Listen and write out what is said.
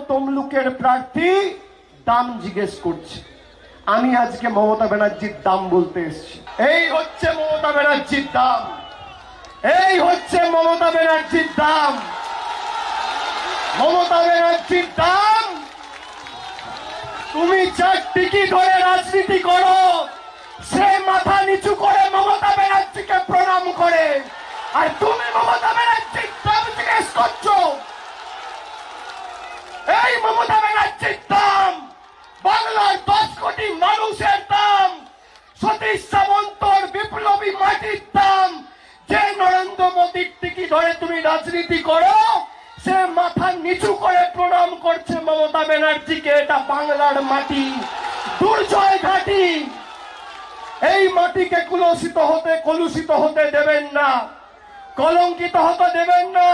তমলুকের প্রার্থী দাম জিজ্ঞেস করছে। আমি আজকে মমতা ব্যানার্জির দাম বলতে এসেছি। এই হচ্ছে মমতা ব্যানার্জির দাম, এই হচ্ছে মমতা ব্যানার্জির দাম। মমতা ব্যানার্জির দাম, তুমি যার টিকিট ধরে রাজনীতি করো, সে মাথা নিচু করে মমতা ব্যানার্জিকে প্রণাম করে, আর তুমি মমতা ব্যানার্জির দাম জিজ্ঞেস করছো। এই মমতা ব্যানার্জির দাম বাংলার 10 কোটি মানুষের দাম, সতীশ সামন্তর বিপ্লবী মাটির দাম। যে নরেন্দ্র মোদীর টিকিট ধরে তুমি রাজনীতি করো, সে মাথা নিচু করে প্রণাম করছে মমতা ব্যানার্জিকে। এটা বাংলার মাটি, দুর্জয় ঘাটি। এই মাটিকে কলুষিত হতে দেবেন না, কলঙ্কিত হতে দেবেন না।